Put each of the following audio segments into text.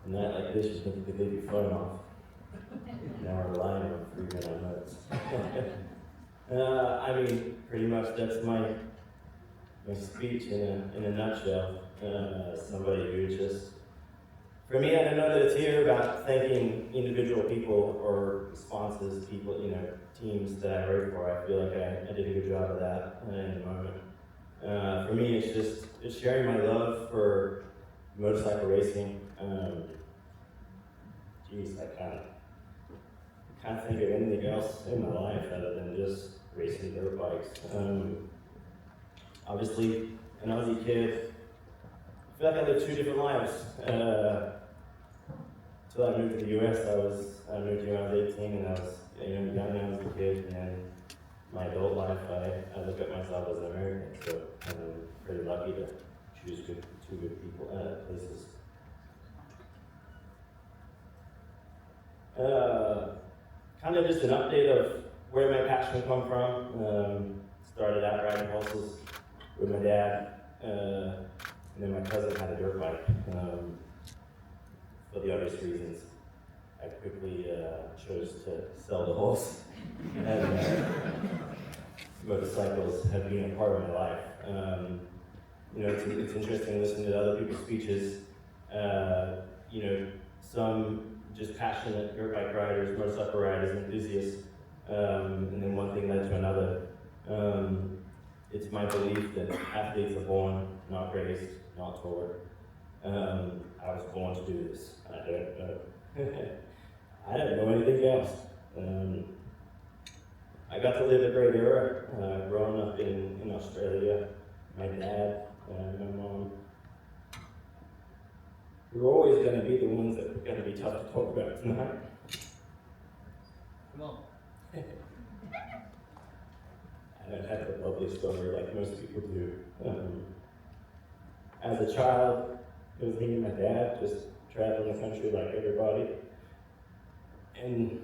A night like this, you think you could leave your phone off. Now we're relying on 3 minute notes. I mean, pretty much that's my speech in a nutshell. Somebody who just, for me, I don't know that it's here about thanking individual people or sponsors, people, teams that I work for. I feel like I did a good job of that in the moment. For me, it's sharing my love for motorcycle racing. I can't think of anything else in my life other than just racing dirt bikes. Obviously, an Aussie kid, I feel like I lived 2 different lives. Until I moved to the US, I moved here when I was 18 and I was young as a kid, and my adult life, I look at myself as an American, so I'm pretty lucky to choose 2 good people, places. Kind of just an update of where my passion come from. Started out riding horses with my dad, and then my cousin had a dirt bike. For the obvious reasons, I quickly chose to sell the horse, and motorcycles have been a part of my life. It's interesting listening to other people's speeches. Some just passionate dirt bike riders, motorcycle riders, enthusiasts, and then one thing led to another. It's my belief that athletes are born, not raised, not taught. I was born to do this. I don't know. I don't know anything else. I got to live a great era, growing up in Australia. My dad and my mom, we were always going to be the ones that were going to be tough to talk about tonight. Come on. I don't have a lovely story like most people do. As a child, it was me and my dad just traveling the country like everybody. And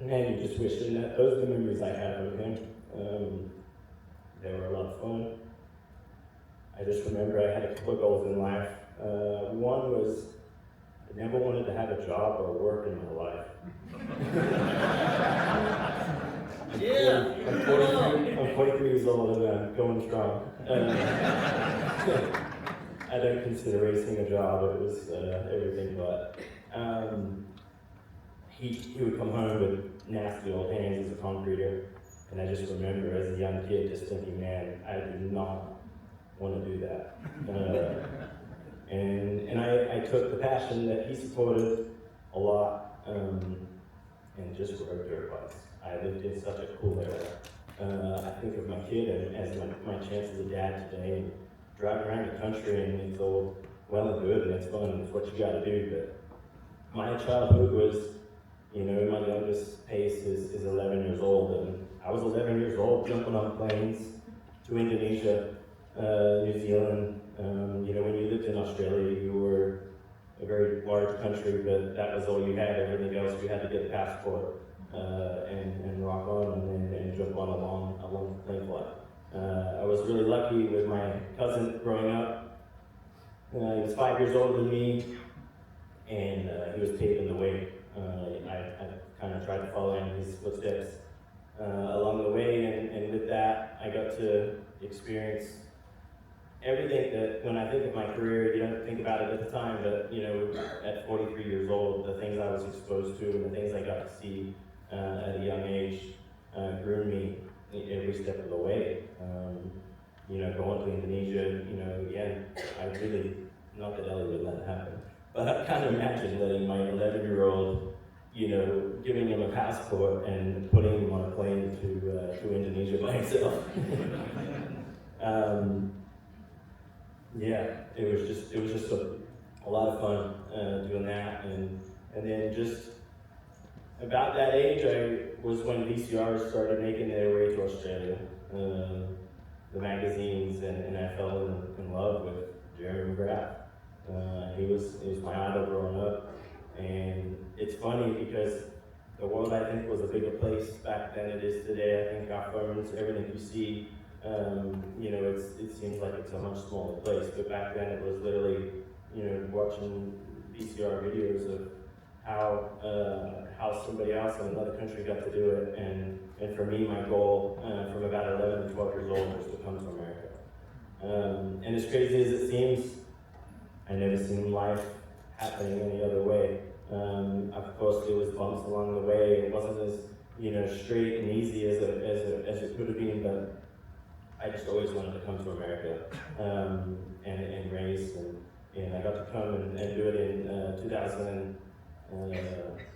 man, you just wish that those are the memories I have of him. They were a lot of fun. I just remember I had a couple of goals in life. One was I never wanted to have a job or work in my life. I'm 43 years old and I'm going strong. I don't consider racing a job. It was everything but. He would come home with nasty old hands as a concreter, and I just remember as a young kid just thinking, man, I do not want to do that. And I took the passion that he supported a lot and just rode dirt bikes. I lived in such a cool era. I think of my kid and as my chance as a dad today, and driving around the country, and it's all well and good and it's fun and it's what you got to do. But my childhood was, my youngest pace is 11 years old, and I was 11 years old jumping on planes to Indonesia, New Zealand. When you lived in Australia, you were a very large country, but that was all you had. Everything else, you had to get a passport and rock on and jump on a long plane flight. I was really lucky with my cousin growing up. He was 5 years older than me, and he was paving the way. I kind of tried to follow in his footsteps along the way, and with that, I got to experience everything that, when I think of my career, you don't think about it at the time, but at 43 years old, the things I was exposed to and the things I got to see at a young age grew me every step of the way. Going to Indonesia, again, I really, not that Ellie would let it happen, but I kind of imagine letting my 11-year-old, giving him a passport and putting him on a plane to Indonesia by himself. It was just a lot of fun doing that, and then just about that age, was when VCRs started making their way to Australia, the magazines, and I fell in love with Jeremy McGrath. He was my idol growing up, and it's funny because the world, I think, was a bigger place back then it is today. I think our phones, everything you see, it seems like it's a much smaller place, but back then it was literally, watching VCR videos of how somebody else in another country got to do it, and for me, my goal from about 11 to 12 years old was to come to America. And as crazy as it seems, I never seen life happening any other way. Of course, there was bumps along the way. It wasn't as straight and easy as it could have been, but I just always wanted to come to America and race, and I got to come and do it in 2000 and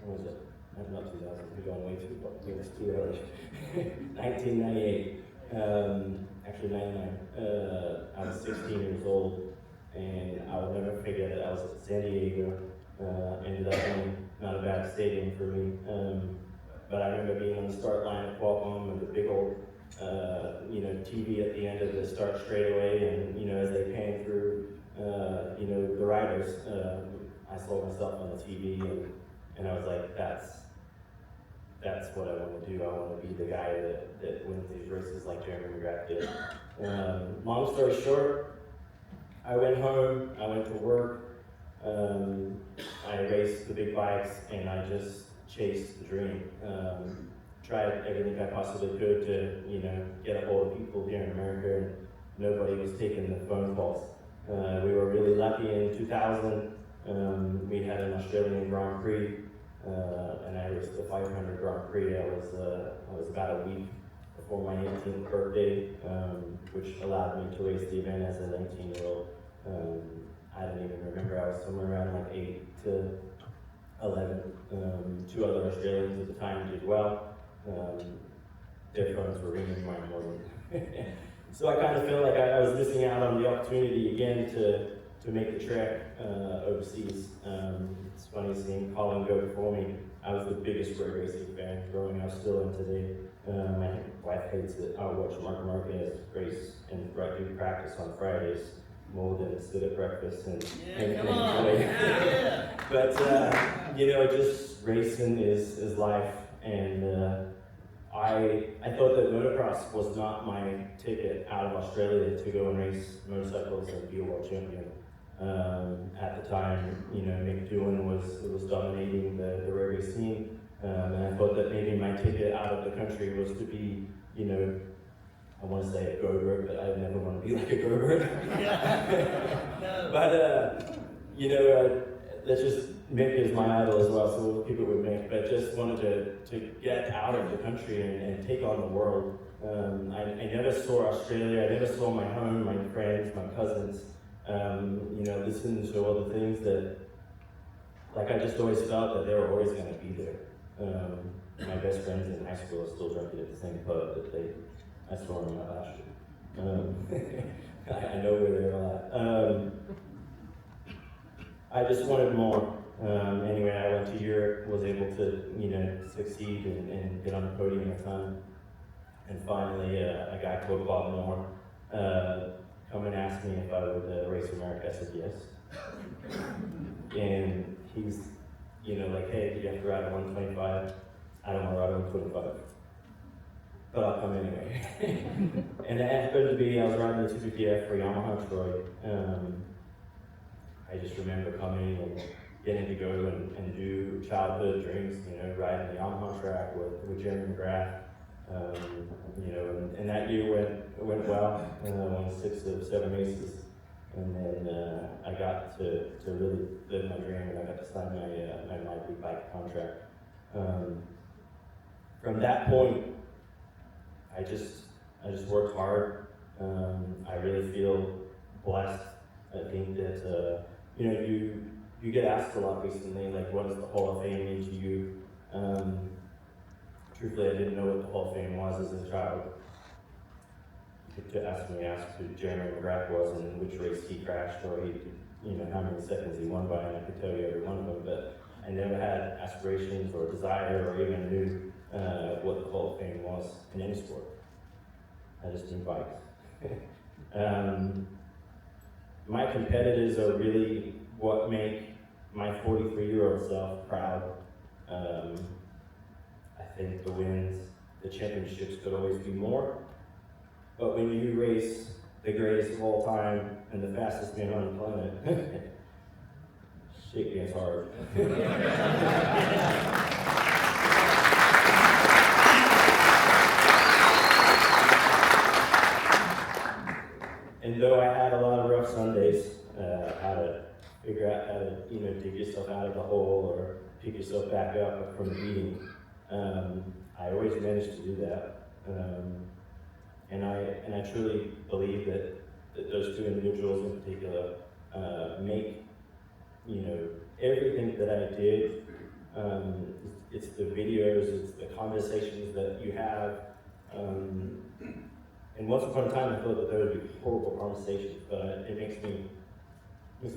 what was it? Not 2000. We're going way too far. It's too early. 1998. Actually 99. I was 16 years old, and I will never forget it. I was at San Diego. Ended up being not a bad stadium for me. But I remember being on the start line at Qualcomm with a big old TV at the end of the start straightaway, and as they pan through the riders, I saw myself on the TV, and I was like, that's what I want to do. I want to be the guy that wins these races like Jeremy McGrath did. Long story short, I went home, I went to work, I raced the big bikes, and I just chased the dream. Tried everything I possibly could to, get a hold of people here in America, and nobody was taking the phone calls. We were really lucky in 2000. We had an Australian Grand Prix, and I raced the 500 Grand Prix. I was about a week before my 18th birthday, which allowed me to race the event as a 19-year-old. I don't even remember. I was somewhere around like 8 to 11. Two other Australians at the time did well. Their phones were ringing my morning. So I kind of feel like I was missing out on the opportunity again to make the trek overseas. It's funny seeing Colin go before me. I was the biggest road racing fan growing up, still am today. My wife hates it. I would watch Mark Marquez race and do practice on Fridays more than sit at breakfast and enjoy. But just racing is life, and I thought that motocross was not my ticket out of Australia to go and race motorcycles and be a world champion. At the time, Mick Doohan was dominating the road race scene, and I thought that maybe my ticket out of the country was to be, I want to say a go-bird, but I never want to be like a go-bird. But let's just, Mick is my idol as well, so we'll keep it with Mick, but just wanted to get out of the country and take on the world. I never saw Australia, I never saw my home, my friends, my cousins, listening to all the things that, I just always felt that they were always going to be there. My best friends in high school are still drinking at the same pub that I saw them at last year. I know where they're at. I just wanted more. Anyway, I went to Europe, was able to, succeed and get on the podium a ton. And finally, a guy called Bob Moore come and asked me if I would race America. I said yes. And he's, hey, do you have to ride a 125? I don't want to ride a 125. But I'll come anyway. And it happened to be, I was riding the 250F for Yamaha Troy. I just remember coming and getting to go and do childhood dreams, riding the Yamaha track with Jeremy McGrath. And that year went well. I won 6 of 7 races. And then I got to really live my dream, and I got to sign my big bike contract. From that point, I just worked hard. I really feel blessed. I think that you get asked a lot recently, like, what does the Hall of Fame mean to you? Truthfully, I didn't know what the Hall of Fame was as a child. To ask who Jeremy McGrath was and which race he crashed, or how many seconds he won by, and I could tell you every one of them, but I never had aspirations or desire or even knew what the Hall of Fame was in any sport. I just knew bikes. My competitors are really what make my 43-year-old self proud. I think the wins, the championships could always be more, but when you race the greatest of all time and the fastest man on the planet, kicked me as hard. And though I had a lot of rough Sundays, how to figure out how to, dig yourself out of the hole or pick yourself back up from beating, I always managed to do that. And I truly believe that those two individuals in particular make, everything that I did. It's the videos, it's the conversations that you have. And once upon a time, I thought that there would be horrible conversations, but it makes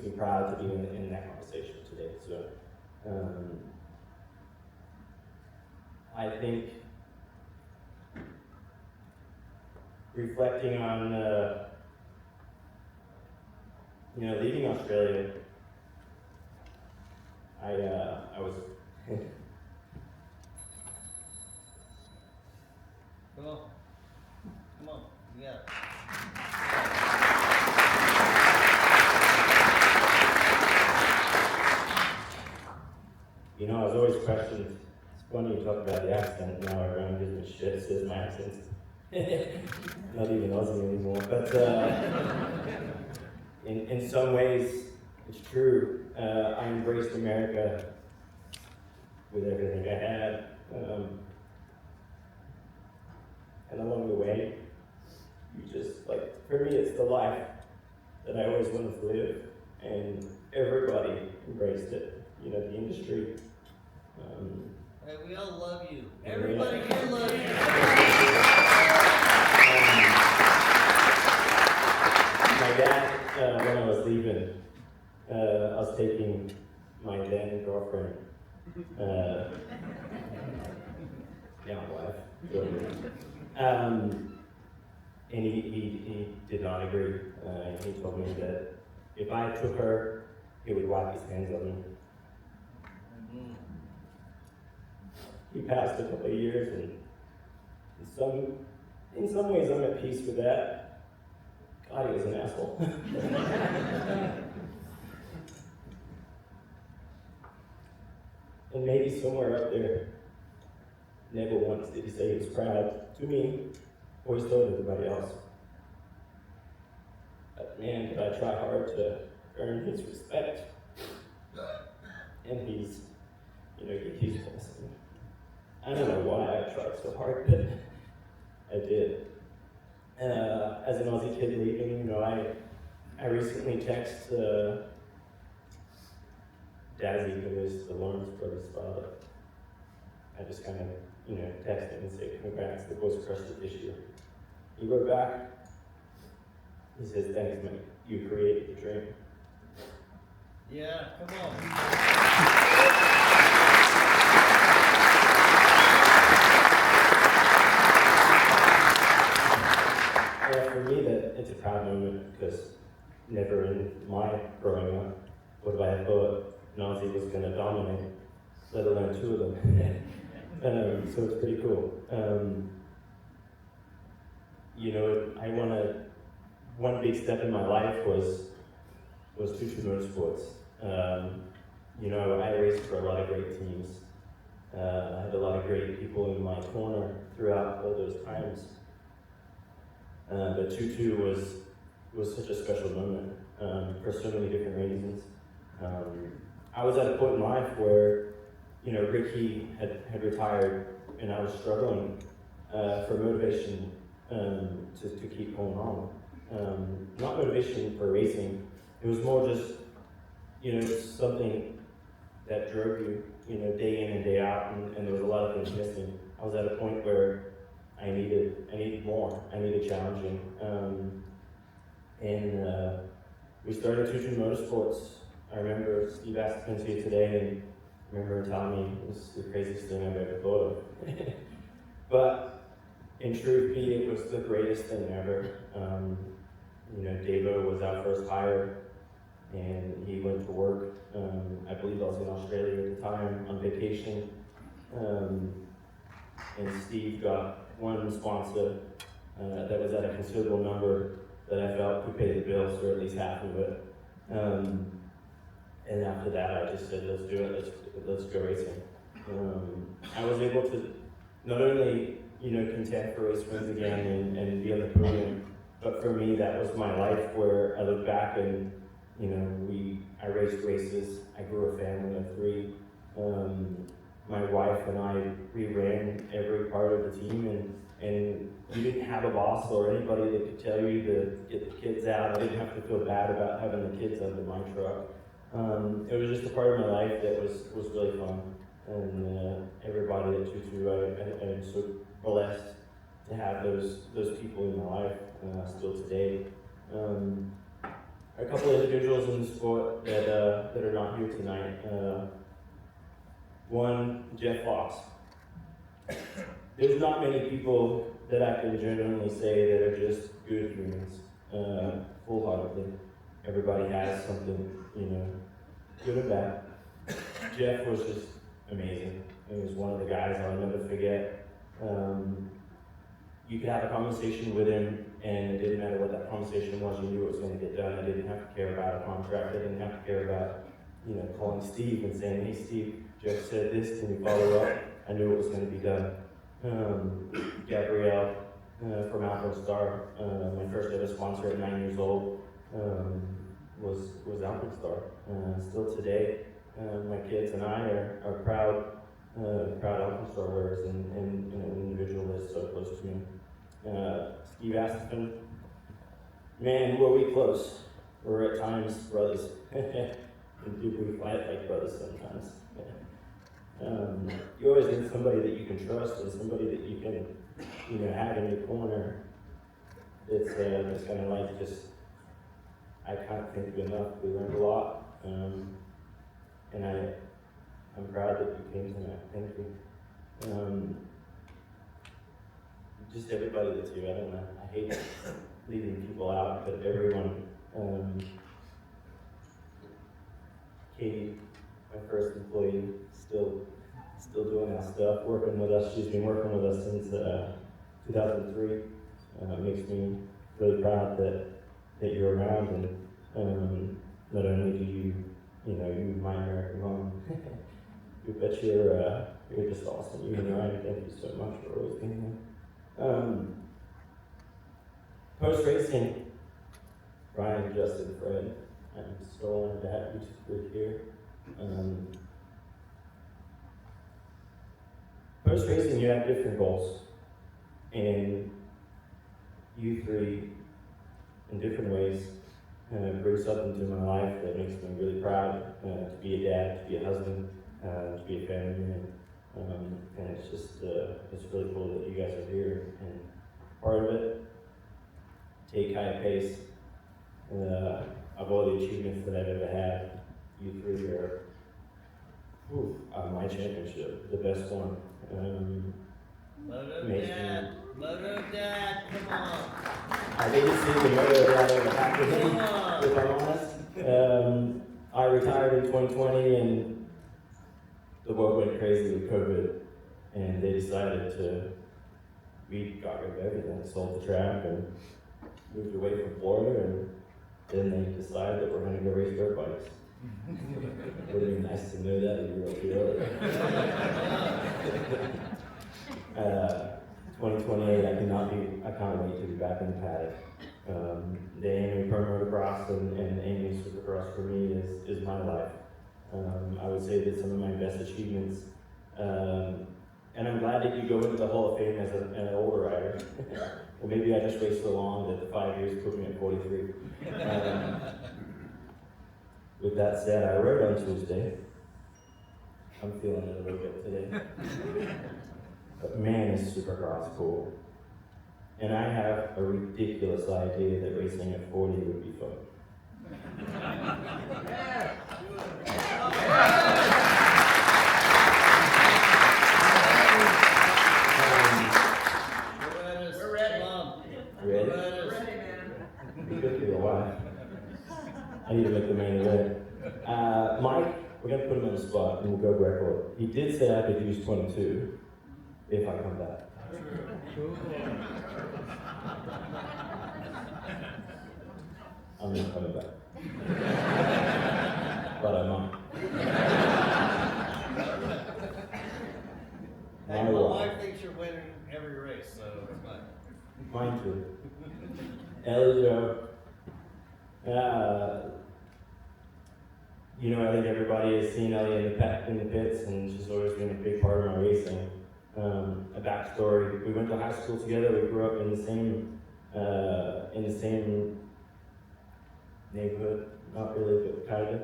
me proud to be in that conversation today. So I think reflecting on leaving Australia, I was Come on, you got it. I was always questioned. It's funny you talk about the accent. Now everyone gives me shit, says my accent's not even Aussie anymore. But in some ways, it's true. I embraced America with everything I had. And along the way, you just, for me, it's the life that I always wanted to live. And everybody embraced it. The industry. Hey, we all love you. Everybody here loves you. My dad, when I was leaving, I was taking my then girlfriend, now wife, and he did not agree. He told me that if I took her, he would wipe his hands on me. He passed a couple of years, and in some ways I'm at peace with that. God, he was an asshole. And maybe somewhere up there, never once did he say he was proud to me, or he told everybody else. But man, did I try hard to earn his respect. And he's blessing. I don't know why I tried so hard, but I did. As an Aussie kid leaving, I recently texted Dazzy, who is the Lawrence brothers' father. I just kind of, texted him and said, congrats, the boys crushed it this year. He wrote back, he says, thanks, mate, you created the dream. Yeah, come on. For me, it's a proud moment because never in my growing up would I have thought Nazi was going to dominate, let alone two of them. So it's pretty cool. One big step in my life was Tutu Motorsports. I raced for a lot of great teams. I had a lot of great people in my corner throughout all those times. But Tutu was such a special moment for so many different reasons. I was at a point in life where, Ricky had retired, and I was struggling for motivation to keep going on. Not motivation for racing. It was more just, something that drove you, day in and day out, and there was a lot of things missing. I was at a point where I needed more. I needed challenging. We started Tutu Motorsports. I remember Steve asked me to today, and I remember him telling me it was the craziest thing I've ever thought of. But in truth, it was the greatest thing ever. Davo was our first hire, and he went to work. I believe I was in Australia at the time on vacation. And Steve got one sponsor that was at a considerable number that I felt could pay the bills, or at least half of it. And after that, I just said, let's do it, let's go racing. I was able to not only, contend for race wins again and be on the podium, but for me, that was my life where I look back and, I raced races, I grew a family of 3. My wife and I, we ran every part of the team, and you didn't have a boss or anybody that could tell you to get the kids out. I didn't have to feel bad about having the kids under my truck. It was just a part of my life that was really fun. And everybody at Tutu, I'm so blessed to have those people in my life still today. A couple of individuals in the sport that are not here tonight. One, Jeff Fox. There's not many people that I can genuinely say that are just good humans, full-heartedly. Everybody has something, good or bad. Jeff was just amazing. He was one of the guys I'll never forget. You could have a conversation with him, and it didn't matter what that conversation was, you knew it was going to get done. I didn't have to care about a contract. I didn't have to care about, calling Steve and saying, hey Steve, Jeff said this, can you follow up? I knew it was going to be done. Gabrielle from Alpine Star, my first ever sponsor at 9 years old, was Alpine Star. Still today, my kids and I are proud Alpine Star wearers and an individual that's so close to me. Steve Aston, man, were we close. We're at times brothers. And we fight like brothers sometimes. You always need somebody that you can trust and somebody that you can, have in your corner. It's kind of like just, I can't think of enough. We learned a lot, and I'm proud that you came tonight. Thank you. Just everybody that's here. I don't know. I hate leaving people out, but everyone. Katie, my first employee, still doing our stuff, working with us. She's been working with us since 2003. It makes me really proud that you're around, and not only do you my American mom, but you're just awesome. You and Ryan, thank you so much for always being here. Post racing, Ryan, Justin, Fred, I'm so honored to have you two here. Post racing, you have different goals, and you 3, in different ways, bring something to my life that makes me really proud to be a dad, to be a husband, to be a family man. And it's just, it's really cool that you guys are here. And part of it, take high pace. Of all the achievements that I've ever had, you 3 are on my championship, the best one. Moto Dad, come on. I didn't see the Moto Dad ever happen, if I'm honest. I retired in 2020 and the world went crazy with COVID, and they decided we got rid of everything, sold the track and moved away from Florida, and then they decided that we're going to go race dirt bikes. It would have been nice to know that a year or 2 earlier. 2028, I can't wait to be back in the paddock. The AMA Pro Motocross and the AMA Supercross for me is my life. I would say that some of my best achievements, and I'm glad that you go into the Hall of Fame as an older rider. Or maybe I just raced so long that the 5 years put me at 43. With that said, I rode on Tuesday. I'm feeling it a little bit today. But man, is Supercross cool. And I have a ridiculous idea that racing at 40 would be fun. We're ready. Ready? We're ready, man. Be good for your wife. I need to make the main event. Mike, we're going to put him on the spot and we'll go record. He did say I could use 22 if I come back. I'm not coming back. but I might. Hey, my wife thinks you're winning every race, so it's fine. Mine too. Ellie Joe. You know, I think everybody has seen Ellie in the pits, and she's always been a big part of my racing. A backstory: we went to high school together. We grew up in the same neighborhood. Not really, but kind of.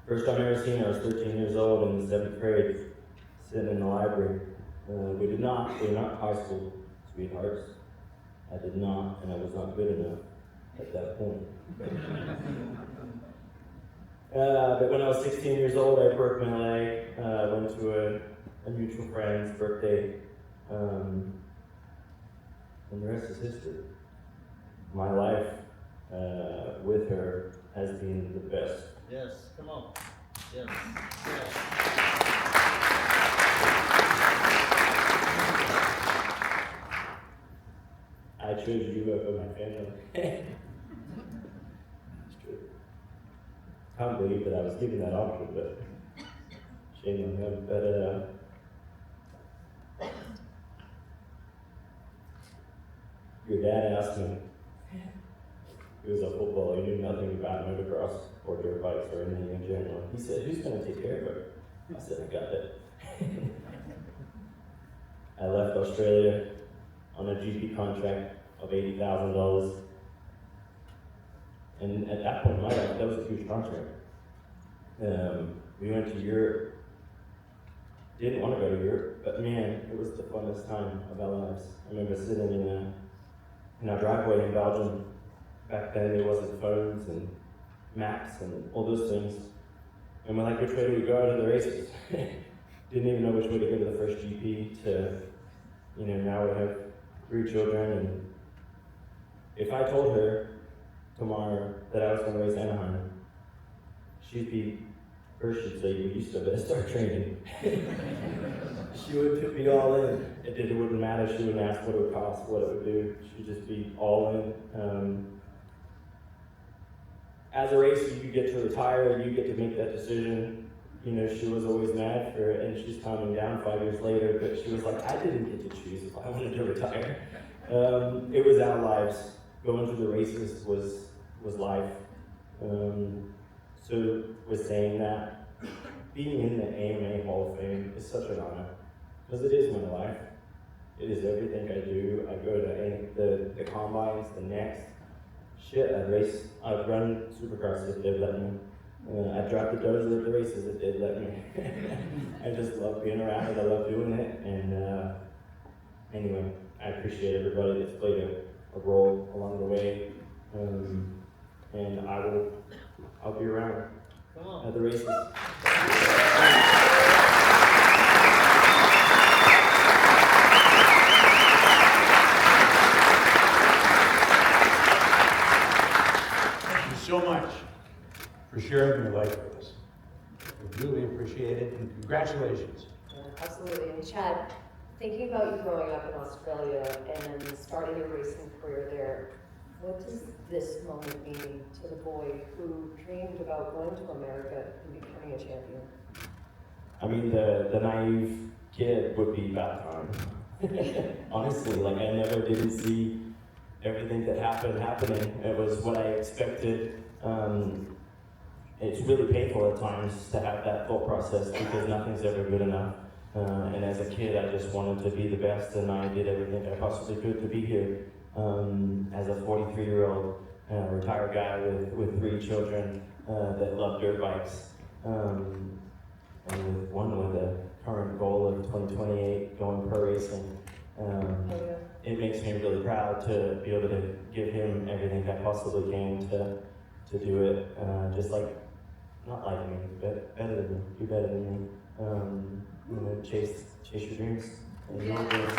First time I ever seen her, I was 13 years old in the 7th grade, sitting in the library. We were not high school sweethearts. I did not, and I was not good enough at that point. But when I was 16 years old, I broke my leg. Went to a mutual friend's birthday, and the rest is history. My life with her has been the best. Yes, come on. Yes. I chose you over my family. It's true. Can't believe that I was given that option, but shame on him. But your dad asked me. He was a footballer. He knew nothing about motocross or dirt bikes or anything in general. He said, "Who's going to take care of her?" I said, "I got it." I left Australia on a GP contract of $80,000. And at that point in my life, that was a huge contract. We went to Europe. Didn't want to go to Europe, but man, it was the funnest time of our lives. I remember sitting in our driveway in Belgium. Back then there wasn't phones and maps and all those things. And we're like, which way do we go to the races? Didn't even know which way to go to the first GP to, now we have 3 children. And if I told her tomorrow that I was going to race Anaheim, she'd say, you still better start training. She would put me all in. It wouldn't matter. She wouldn't ask what it would cost, what it would do. She'd just be all in. As a racer, you get to retire, you get to make that decision. She was always mad for it, and she's calming down 5 years later, but she was like, I didn't get to choose if I wanted to retire. It was our lives. Going through the races was life. So with saying that, being in the AMA Hall of Fame is such an honor, because it is my life. It is everything I do. I go to the combines, the next. Shit, I'd run Supercross if they'd let me. I'd drop the dozer at the races if they'd let me. I just love being around it, I love doing it, and anyway, I appreciate everybody that's played a role along the way, and I'll be around at the races. So much for sharing your life with us. We really appreciate it, and congratulations. Absolutely. And Chad, thinking about you growing up in Australia and starting your racing career there, what does this moment mean to the boy who dreamed about going to America and becoming a champion? I mean, the naive kid would be about time. Honestly, I never didn't see everything that happening. It was what I expected. It's really painful at times to have that thought process because nothing's ever good enough. And as a kid, I just wanted to be the best, and I did everything I possibly could to be here. As a 43-year-old retired guy with 3 children that love dirt bikes, and with one with a current goal of 2028 going pro racing. It makes me really proud to be able to give him everything I possibly can to do it, just not like me, but better than me, do better than me. Chase your dreams. And your dreams.